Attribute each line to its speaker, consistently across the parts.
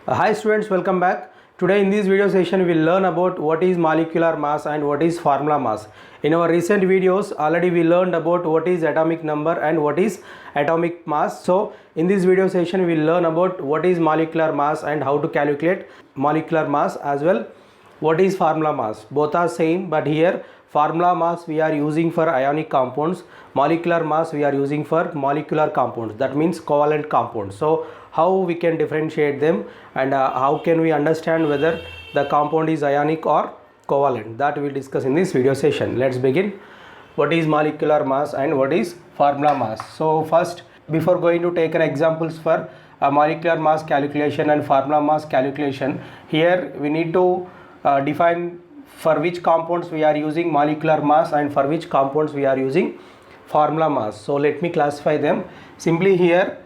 Speaker 1: Hi students, welcome back. Today in this video session we will learn about what is molecular mass and what is formula mass. In our recent videos already we learned about what is atomic number and what is atomic mass. So in this video session we will learn about what is molecular mass and how to calculate molecular mass as well. What is formula mass? Both are same, but here formula mass we are using for ionic compounds, molecular mass we are using for molecular compounds, that means covalent compounds. So how we can differentiate them and how can we understand whether the compound is ionic or covalent, that we will discuss in this video session. Let's begin. What is molecular mass and what is formula mass? So first, before going to take an examples for molecular mass calculation and formula mass calculation, here we need to define for which compounds we are using molecular mass and for which compounds we are using formula mass. So let me classify them. Simply here,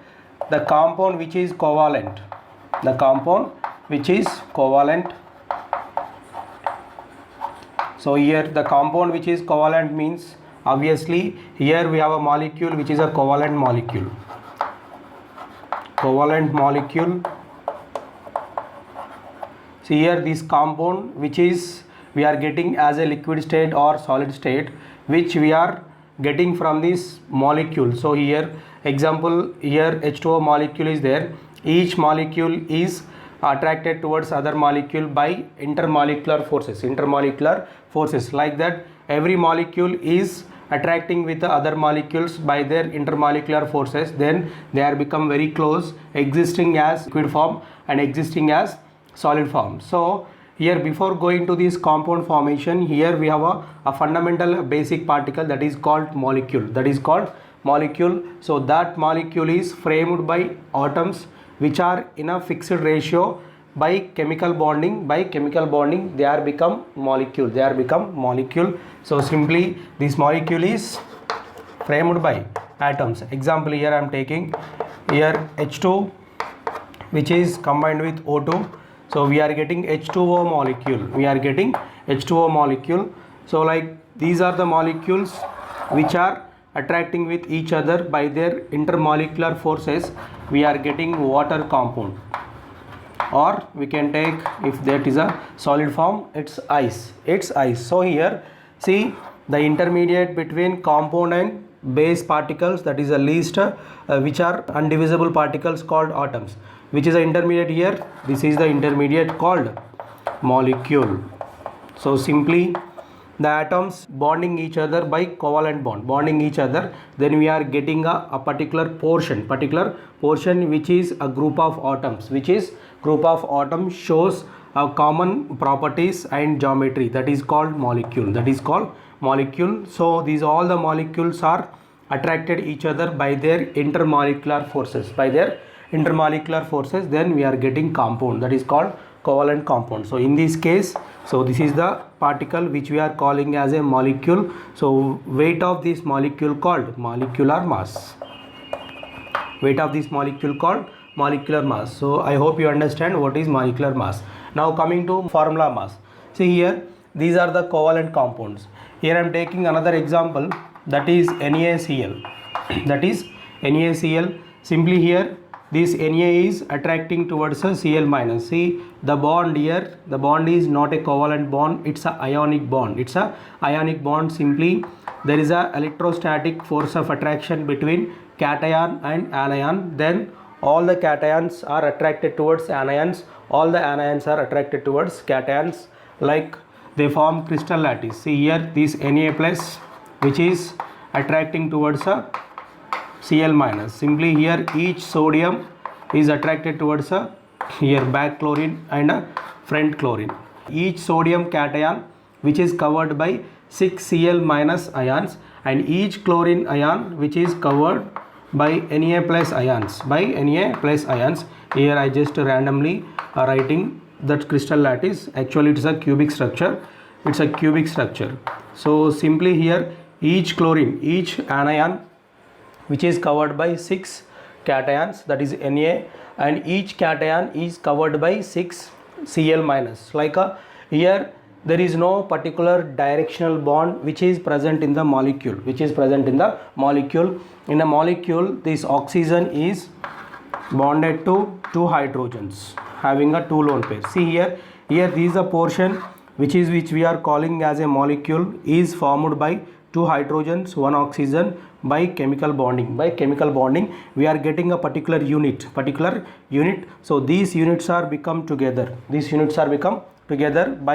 Speaker 1: the compound which is covalent, so here the compound which is covalent means obviously here we have a molecule which is a covalent molecule. See here, this compound which is we are getting as a liquid state or solid state, which we are getting from this molecule. So here example, here H2O molecule is there. Each molecule is attracted towards other molecule by intermolecular forces, like that every molecule is attracting with the other molecules by their intermolecular forces, then they are become very close, existing as liquid form and existing as solid form. So here, before going to this compound formation, here we have a fundamental basic particle that is called molecule. So that molecule is framed by atoms which are in a fixed ratio. By chemical bonding they are become molecule. So simply this molecule is framed by atoms. Example, here I am taking here H2 which is combined with O2. So we are getting H2O molecule. So like these are the molecules which are attracting with each other by their intermolecular forces. We are getting water compound, or we can take, if that is a solid form, it's ice. So here see the intermediate between compound and base particles, that is the least which are undivisible particles called atoms. Which is the intermediate here? This is the intermediate called molecule. So simply the atoms bonding each other by covalent bond, then we are getting a particular portion which is a group of atoms, shows common properties and geometry, that is called molecule. So these all the molecules are attracted each other by their intermolecular forces, then we are getting compound, that is called covalent compound. So in this case, so this is the particle which we are calling as a molecule. So weight of this molecule called molecular mass. So I hope you understand what is molecular mass. Now coming to formula mass. See here, these are the covalent compounds. Here I am taking another example, that is NaCl. Simply here, this Na is attracting towards a Cl minus. See the bond here, the bond is not a covalent bond, it's a ionic bond. Simply there is a electrostatic force of attraction between cation and anion, then all the cations are attracted towards anions, all the anions are attracted towards cations, like they form crystal lattice. See here, this Na plus which is attracting towards a Cl minus. Simply here each sodium is attracted towards a here back chlorine and a front chlorine. Each sodium cation which is covered by 6 Cl minus ions, and each chlorine ion which is covered by Na plus ions. Here I just randomly writing that crystal lattice. Actually it is a cubic structure. So simply here each anion which is covered by 6 cations, that is Na, and each cation is covered by 6 Cl minus. Like here there is no particular directional bond which is present in the molecule. In a molecule, this oxygen is bonded to two hydrogens having a two lone pair. See here this is a portion which we are calling as a molecule is formed by two hydrogens, one oxygen by chemical bonding. By chemical bonding we are getting a particular unit. So these units are become together. By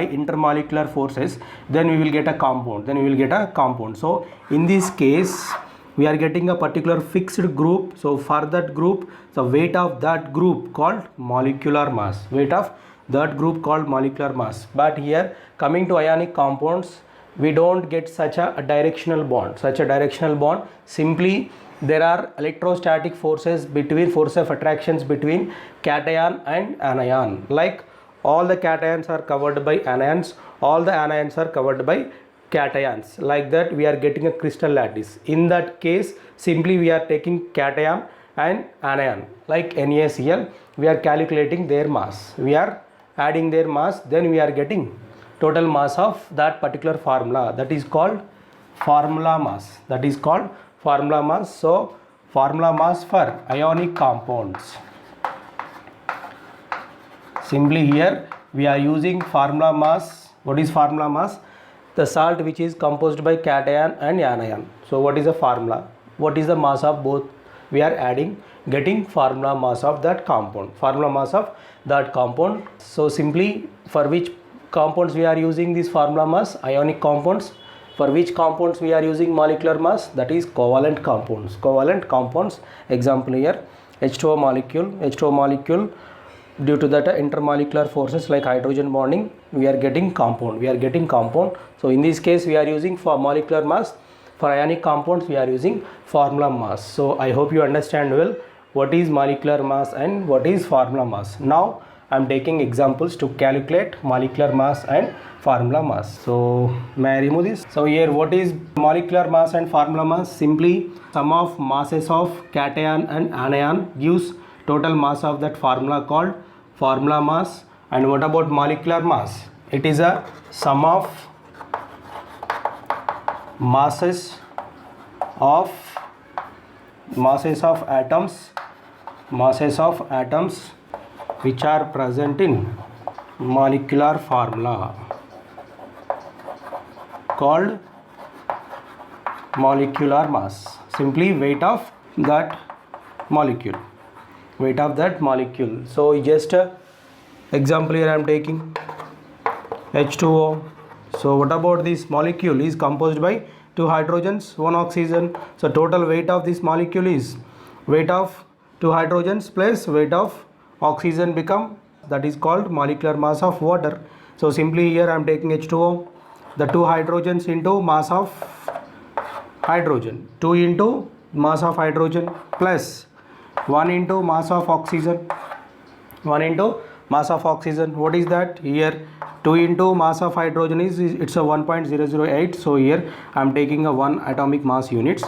Speaker 1: intermolecular forces, then we will get a compound. So in this case we are getting a particular fixed group. So for that group, the weight of that group called molecular mass. But here coming to ionic compounds, we don't get such a directional bond. Simply there are electrostatic forces force of attractions between cation and anion. Like all the cations are covered by anions, all the anions are covered by cations. Like that we are getting a crystal lattice. In that case, simply we are taking cation and anion like NaCl. We are calculating their mass. We are adding their mass. Then we are getting total mass of that particular formula. That is called formula mass. So formula mass for ionic compounds. Simply here we are using formula mass. What is formula mass? The salt which is composed by cation and anion. So what is the formula? What is the mass of both? We are adding, getting formula mass of that compound. So simply for which compounds we are using this formula mass? Ionic compounds. For which compounds we are using molecular mass? That is covalent compounds. Example here H2O molecule. Due to that intermolecular forces like hydrogen bonding, we are getting compound. So in this case we are using for molecular mass. For ionic compounds we are using formula mass. So I hope you understand well what is molecular mass and what is formula mass. Now I am taking examples to calculate molecular mass and formula mass. So may I remove this? So here what is molecular mass and formula mass? Simply sum of masses of cation and anion gives total mass of that formula called formula mass. And what about molecular mass? It is a sum of masses of atoms which are present in molecular formula called molecular mass. Simply weight of that molecule. So just example here I am taking H2O. So what about this molecule? Is composed by two hydrogens, one oxygen. So total weight of this molecule is weight of two hydrogens plus weight of oxygen become, that is called molecular mass of water. So simply here I am taking H2O, the two hydrogens into mass of hydrogen, 2 into mass of hydrogen plus 1 into mass of oxygen. What is that? Here 2 into mass of hydrogen it's a 1.008. So here I am taking a 1 atomic mass units.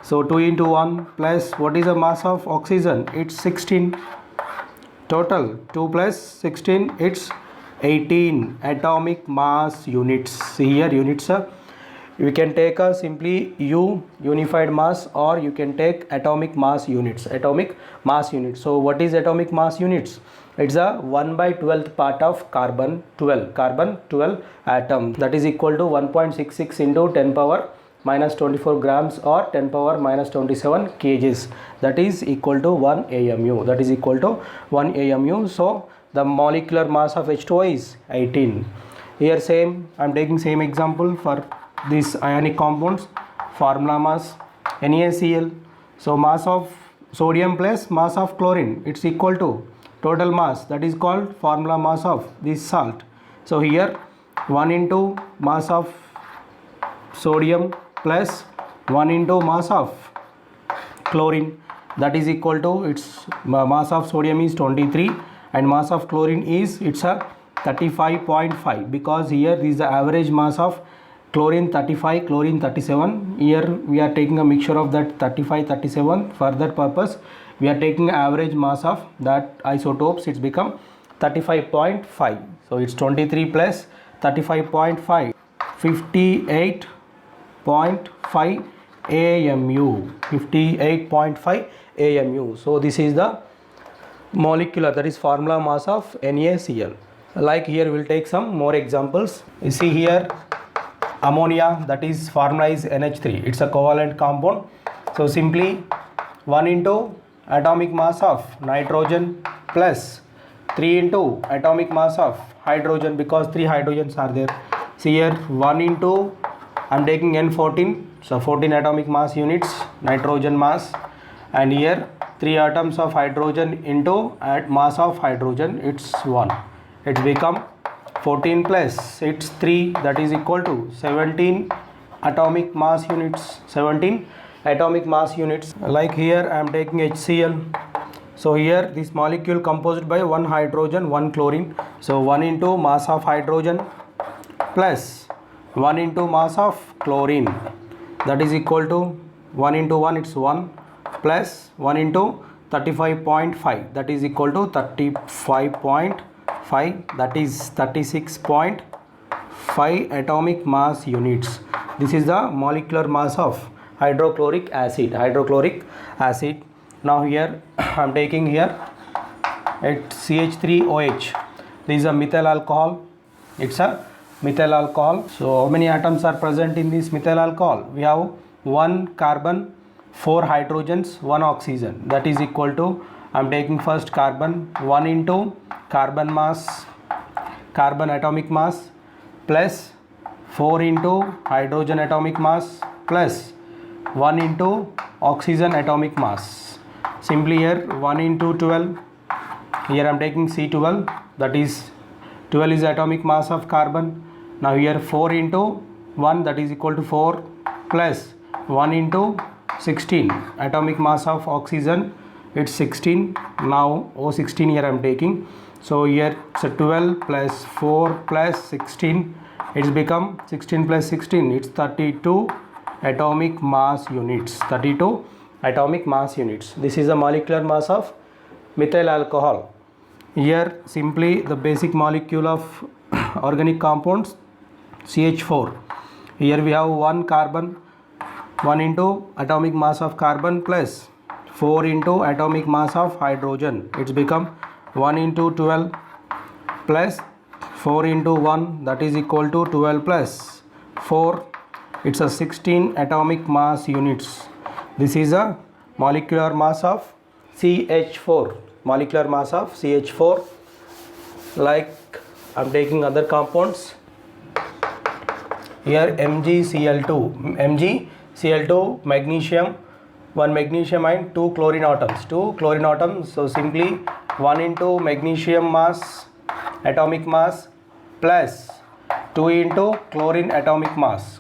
Speaker 1: So 2 into 1 plus what is the mass of oxygen? It's 16. Total 2 plus 16, it's 18 atomic mass units. See here units, you can take a simply U, unified mass, or you can take atomic mass units. So what is atomic mass units? It's a 1/12th part of carbon 12 atom, that is equal to 1.66 into 10 power minus 24 grams or 10 power minus 27 kgs. That is equal to 1 AMU. So the molecular mass of H2O is 18. Here same I am taking same example for these ionic compounds. Formula mass NaCl. So mass of sodium plus mass of chlorine, it's equal to total mass, that is called formula mass of this salt. So here 1 into mass of sodium plus 1 into mass of chlorine, that is equal to, its mass of sodium is 23 and mass of chlorine is, it's a 35.5, because here this is the average mass of chlorine 35, chlorine 37. Here we are taking a mixture of that 35, 37. For that purpose we are taking average mass of that isotopes, it's become 35.5. So it's 23 plus 35.5, 58.5 AMU. So this is the molecular, that is formula mass of NaCl. Like here we'll take some more examples. You see here ammonia, that is formula is NH3. It's a covalent compound. So simply 1 into atomic mass of nitrogen plus 3 into atomic mass of hydrogen, because 3 hydrogens are there. See here 1 into, I'm taking N14, so 14 atomic mass units nitrogen mass, and here 3 atoms of hydrogen into mass of hydrogen, it's 1. It's become 14 plus it's 3, that is equal to 17 atomic mass units. 17 atomic mass units. Like here I am taking HCl. So here this molecule composed by 1 hydrogen, 1 chlorine. So 1 into mass of hydrogen plus 1 into mass of chlorine, that is equal to 1 into 1, it's 1, plus 1 into 35.5, that is equal to 35.5, that is 36.5 atomic mass units. This is the molecular mass of hydrochloric acid. Now here I am taking here at CH3OH. This is a methyl alcohol. It's a methyl alcohol. So how many atoms are present in this methyl alcohol? We have 1 carbon, 4 hydrogens, 1 oxygen, that is equal to, I am taking first carbon, 1 into carbon mass, carbon atomic mass, plus 4 into hydrogen atomic mass, plus 1 into oxygen atomic mass. Simply here 1 into 12, here I am taking C12, that is 12 is atomic mass of carbon. Now here 4 into 1, that is equal to 4, plus 1 into 16 atomic mass of oxygen, it's 16. Now O16 here I am taking. So here it's a 12 plus 4 plus 16, it's become 16 plus 16, it's 32 atomic mass units. 32 atomic mass units. This is the molecular mass of methyl alcohol. Here simply the basic molecule of organic compounds, CH4. Here we have 1 carbon, 1 into atomic mass of carbon plus 4 into atomic mass of hydrogen. It's become 1 into 12 plus 4 into 1, that is equal to 12 plus 4. It's a 16 atomic mass units. This is a molecular mass of CH4. Molecular mass of CH4. Like I'm taking other compounds. Here MgCl2, magnesium, 1 magnesium and 2 chlorine atoms. So simply 1 into magnesium mass, atomic mass, plus 2 into chlorine atomic mass.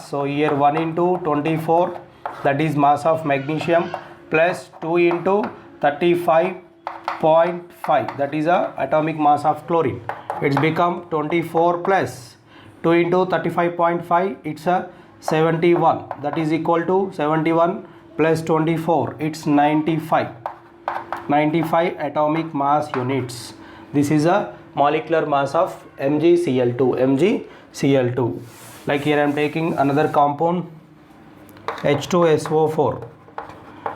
Speaker 1: So here 1 into 24, that is mass of magnesium, plus 2 into 35.5, that is a atomic mass of chlorine. It's become 24 plus 2 into 35.5, it's a 71, that is equal to 71 plus 24, it's 95 atomic mass units. This is a molecular mass of MgCl2. Like here I am taking another compound, H2SO4,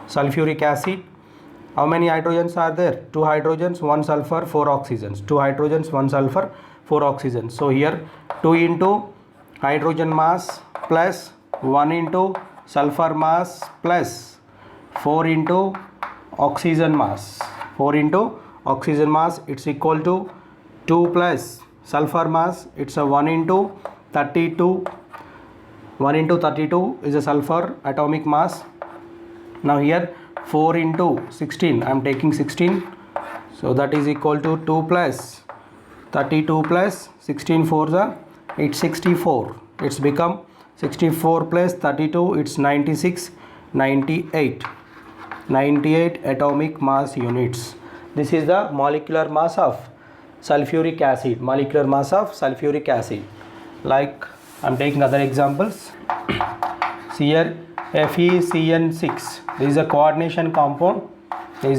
Speaker 1: sulfuric acid. How many hydrogens are there? 2 hydrogens, 1 sulfur, 4 oxygens. 2 hydrogens, 1 sulfur, 4 oxygens. So here 2 into hydrogen mass plus 1 into sulfur mass plus 4 into oxygen mass. 4 into oxygen mass, it's equal to 2 plus sulfur mass, it's a 1 into 32. 1 into 32 is a sulfur atomic mass. Now here 4 into 16, I am taking 16, so that is equal to 2 plus 32 plus 16 for the, it's 64. It's become 64 plus 32, it's 96, 98 atomic mass units. This is the molecular mass of sulfuric acid. Like I'm taking other examples. See here FeCN6, this is a coordination compound. Which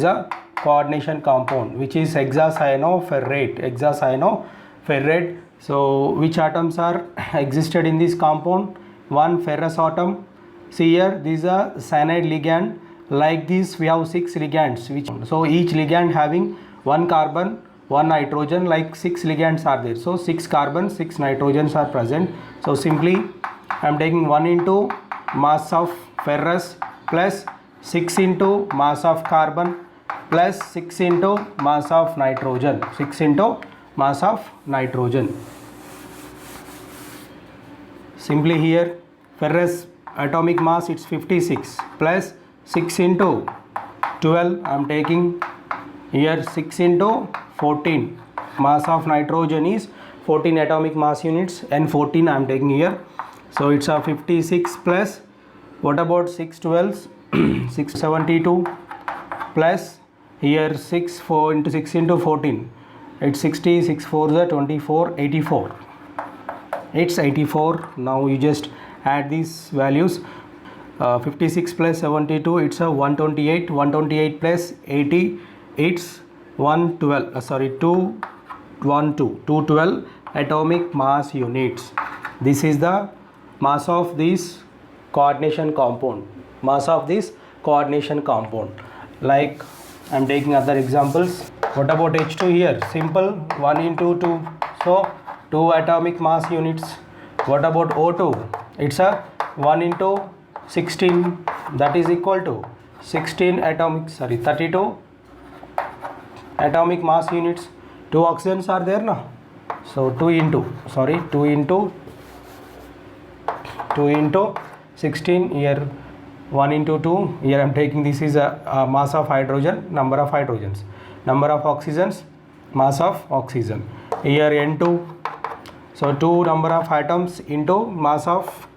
Speaker 1: is hexacyanoferrate. So which atoms are existed in this compound? 1 ferrous atom. See here, this is a cyanide ligand like this we have 6 ligands, which so each ligand having 1 carbon 1 nitrogen, like 6 ligands are there, so 6 carbons 6 nitrogens are present. So simply I am taking 1 into mass of ferrous plus 6 into mass of carbon plus 6 into mass of nitrogen, 6 into mass of nitrogen. Simply here ferrous atomic mass it's 56 plus 6 into 12 I am taking here 6 into 14, mass of nitrogen is 14 atomic mass units and 14 I am taking here. So it's a 56 plus what about 6 12s 672 plus here 6 4 into 6 into 14 it's 60, 6 4 is 24, 84, it's 84. Now you just add these values. 56 plus 72 it's a 128, 128 plus 80 it's 212 atomic mass units. This is the mass of this coordination compound, like I am taking other examples. What about H2 here? Simple, 1 into 2, so 2 atomic mass units. What about O2? It's a 1 into 16, that is equal to 32 atomic mass units. 2 oxygens are there now, so 2 into 16 here, 1 into 2 here I am taking, this is a mass of hydrogen, number of hydrogens, number of oxygens, mass of oxygen, here N2, so 2 number of atoms into mass of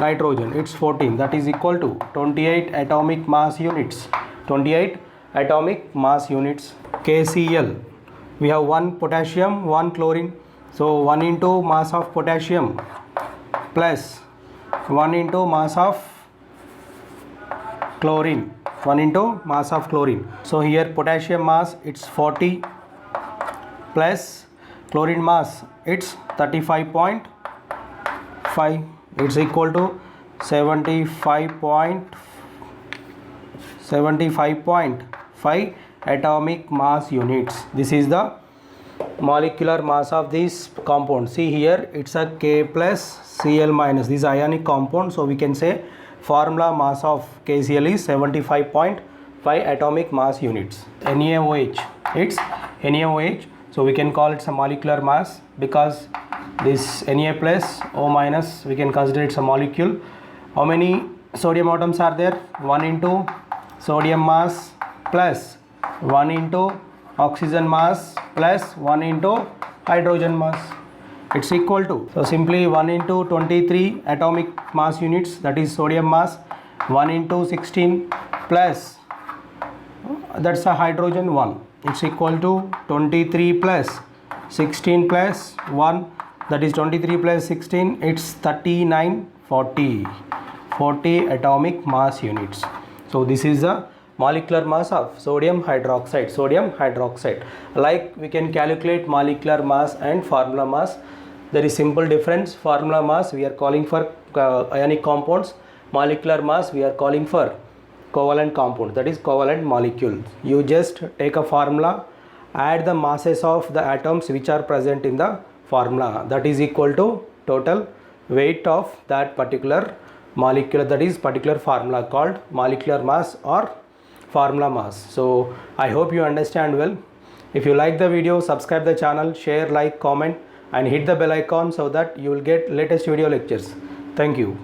Speaker 1: nitrogen it's 14, that is equal to 28 atomic mass units, 28 atomic mass units. KCl, we have 1 potassium 1 chlorine, so 1 into mass of potassium plus 1 into mass of chlorine, so here potassium mass it's 40 plus chlorine mass it's 35.5, it's equal to 75.5 atomic mass units. This is the molecular mass of this compound. See here it's a K plus Cl minus, this ionic compound, so we can say formula mass of KCl is 75.5 atomic mass units. NaOH, it's NaOH, so we can call it a molecular mass because this Na plus O minus we can consider it's a molecule. How many sodium atoms are there? 1 into sodium mass plus 1 into oxygen mass plus 1 into hydrogen mass, it's equal to, so simply 1 into 23 atomic mass units, that is sodium mass, 1 into 16 plus that's a hydrogen 1, it's equal to 23 plus 16 plus 1, that is 23 plus 16 it's 39, 40 atomic mass units. So this is the molecular mass of sodium hydroxide. Like we can calculate molecular mass and formula mass, there is simple difference. Formula mass we are calling for ionic compounds, molecular mass we are calling for covalent compounds, that is covalent molecules. You just take a formula, add the masses of the atoms which are present in the formula, that is equal to total weight of that particular molecule, that is particular formula called molecular mass or formula mass. So I hope you understand well. If you like the video, subscribe the channel, share, like, comment and hit the bell icon so that you will get latest video lectures. Thank you.